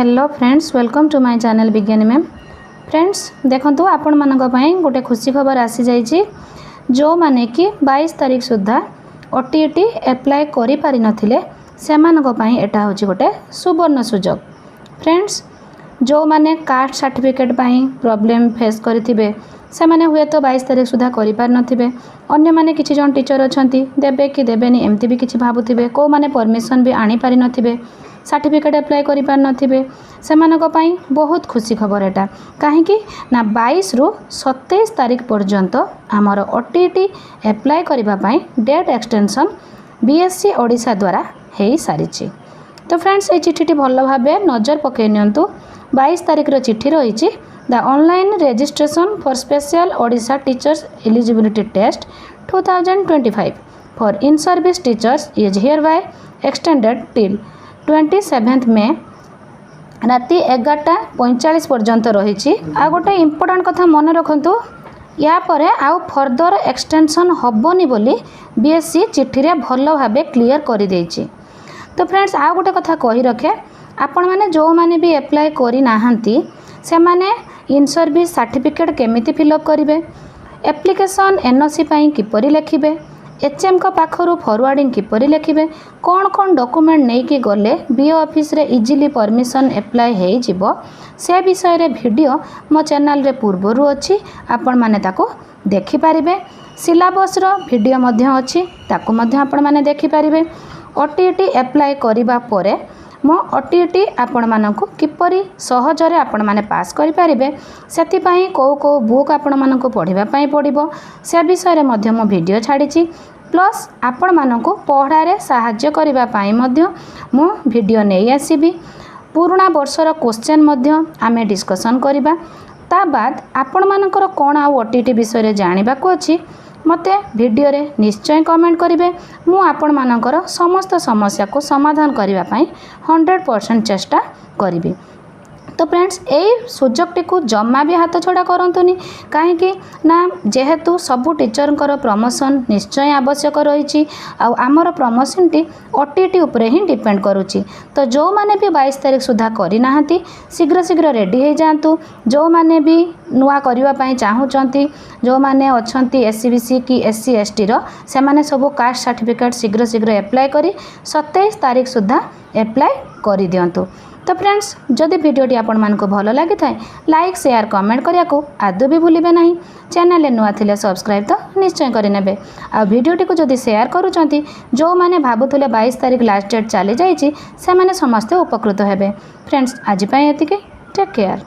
Hello friends, welcome to my channel विज्ञानी ma'am. Friends देखंतु आपण मानक पई गोटे खुशी खबर आसी जाइए जो माने कि 22 तारीख सुधा ओटीईटी एप्लाय करि पारि नथिले सेमानक पई एटा होची गोटे सुवर्ण सुजोग। फ्रेंड्स जो माने कास्ट सर्टिफिकेट पई प्रॉब्लम फेस करथिबे से माने हुए तो 22 तारीख सुधा करि पार नथिबे। अन्य माने किछि जन टीचर अछंती देबे कि देबेनी एमती भी किछि भाबुथिबे, को माने परमिशन भी आनी पारि नथिबे, सर्टिफिकेट एप्लाय करि पार नथिबे, सेमानक पई बहुत खुशी खबर एटा। काहेकि ना 22 रु 27 तारीख पर्यंत आमर ओटीईटी एप्लाय करिबा पई डेट एक्सटेंशन बीएससी ओडिशा द्वारा हेई सारिछि। तो फ्रेंड्स ए चिठीटी भल भाबे नजर पकई नियंतु। 22 तारीख रो चिठी रहिछि the online registration for special Odisha teachers eligibility test 2025 for in service teachers is hereby extended till 27 May राति 11:45 पर्यंत रही। आ गोटे इम्पोर्टेंट कथा मन रखु, या परे आउ फर्दर एक्सटेंशन हबनी बोली बीएससी चिठी रे भल भाबे क्लियर कर देछि। तो फ्रेंड्स आ गोटे कथा कही रखे, आपण माने जो माने भी एप्लाय करि नाहंती से माने इन सर्विस सर्टिफिकेट केमिति फिलअप करिवे, एप्लिकेशन एनओसी पई किपरि लेखिबे, एचएम का पाखरु फॉरवर्डिंग किपरि लेखिबे, कौन कौन डॉक्यूमेंट नहीं कि गले बीओ ऑफिस रे इजीली परमिशन एप्लाय हेई जिवो से विषय रे वीडियो मो चैनल रे पूर्वरु अछि, आपण माने ताको देखि पारिबे। सिलेबस रो वीडियो मध्य अछि, ताको मध्य आपण माने देखि पारिबे। ओटीईटी एप्लाय करिबा परे मो ओटीईटी आपण मानकु किपरि सहजरे आपण माने पास करि पारिबे, सेति पई को बुक आपण मानकु पढिबा पई पडिबो से विषय रे मध्य मो वीडियो छाडिछि। प्लस आपण मानकु पढ़ारे साहाय्य करिबा पई मध्य मो वीडियो नै आसीबी। पुराना वर्षर क्वेश्चन मध्य आमे डिस्कशन करिबा। ता बाद आपण मानकर कोन आ ओटीईटी विषय रे जानिबा को अछि मते वीडियो रे निश्चय कमेंट करिवे। मु आपण मानकर समस्त समस्या को समाधान करिबा पई 100% चेष्टा करिबी। तो फ्रेंड्स यही सुजोगटी को जमा भी हाथ छड़ा करंतुनी, काहेकि ना जेहेतु सबु टीचर प्रमोशन निश्चय आवश्यक रही। आमर प्रमोशन टी ओटीईटी उपरे ही डिपेंड करुच्ची। तो जो माने भी 22 तारीख सुधा करी नाहंती शीघ्र शीघ्र रेडी हो जातु। जो माने भी नुआ करिबा पई चाहूचंती, जो माने अछंती एससीबीसी कि एससी एसटी रो से माने सबु कास्ट सर्टिफिकेट शीघ्र शीघ्र एप्लाय करी 27 तारीख सुधा एप्लाय करि दियंतु। तो फ्रेंड्स जदि वीडियोटी आपण मानको भलो लागि थाए लाइक शेयर कमेंट करिया को आदौ भी भूलिबे नहीं। चैनल ले नुआ थिले सब्सक्राइब तो निश्चय करि नेबे। आ वीडियोटी को जदि शेयर करूचंती जो माने भाबुथले 22 तारीख लास्ट डेट चली जाइछि से माने समस्त उपकृत हेबे। फ्रेंड्स आज पई एतिके, टेक केयर।